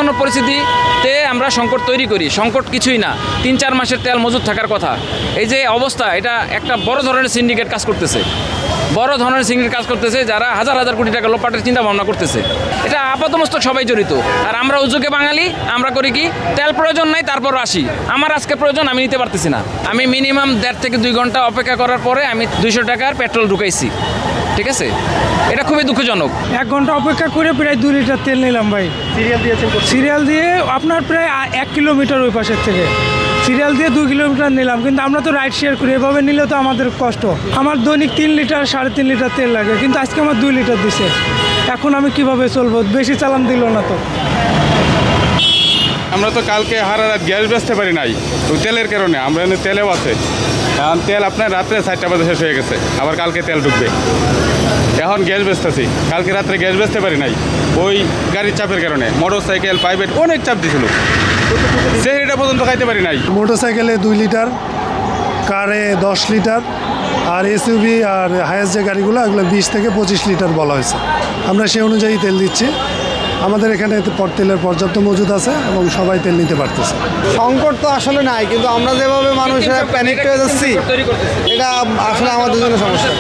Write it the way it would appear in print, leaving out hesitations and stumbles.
কোনো পরিস্থিতিতে আমরা সংকট তৈরি করি। সংকট কিছুই না, 3-4 মাসের তেল মজুদ থাকার কথা। এই যে অবস্থা, এটা একটা বড় ধরনের সিন্ডিকেট কাজ করতেছে, যারা হাজার হাজার কোটি টাকা লোপাটের চিন্তা ভাবনা করতেছে। এটা আপাতমস্তক সবাই জড়িত। আর আমরা উজুকে বাঙালি, আমরা করি কি, তেল প্রয়োজন নাই তারপর আসি, আমার আজকে প্রয়োজন, আমি নিতে পারতেছি না। আমি মিনিমাম 1.5 থেকে 2 ঘন্টা অপেক্ষা করার পরে আমি 200 টাকার পেট্রোল ঢুকাইছি। ঠিক আছে, এটা খুবই দুঃখজনক। 1 ঘন্টা অপেক্ষা করে প্রায় 2 লিটার তেল নিলাম ভাই। সিরিয়াল দিয়ে আপনার প্রায় 1 কিলোমিটার ওই পাশের থেকে সিরিয়াল দিয়ে 2 কিলোমিটার নিলাম, কিন্তু আমরা তো রাইড শেয়ার করি, এভাবে নিলে তো আমাদের কষ্ট। আমার দৈনিক 3 লিটার 3.5 লিটার তেল লাগে, কিন্তু আজকে আমার 2 লিটার দিছে। এখন আমি কিভাবে চলবো? বেশি চালান দিল না তো। আমরা তো কালকে হারা রাত গ্যাস বেচতে পারি নাই ওই তেলের কারণে। আমরা তেলেও আছে, এখন তেল আপনার রাত্রে 4টা বাজে শেষ হয়ে গেছে, আবার কালকে তেল ঢুকবে। এখন গ্যাস বেচতেছি, কালকে রাত্রে গ্যাস বেচতে পারি নাই ওই গাড়ির চাপের কারণে। মোটর সাইকেল, প্রাইভেট অনেক চাপ দিয়েছিল, সেটা পর্যন্ত খাইতে পারি নাই। মোটরসাইকেলে 2 লিটার, কারে 10 লিটার, আর এসইউভি আর হায়েস্ট যে গাড়িগুলো এগুলো 20 থেকে 25 লিটার বলা হয়েছে। আমরা সেই অনুযায়ী তেল দিচ্ছি। আমাদের এখানে তেলের পর্যাপ্ত মজুদ আছে এবং সবাই তেল নিতে পারতেছে। সংকট তো আসলে নাই, কিন্তু আমরা যেভাবে মানুষের প্যানিক হয়ে যাচ্ছি, এটা আসলে আমাদের জন্য সমস্যা।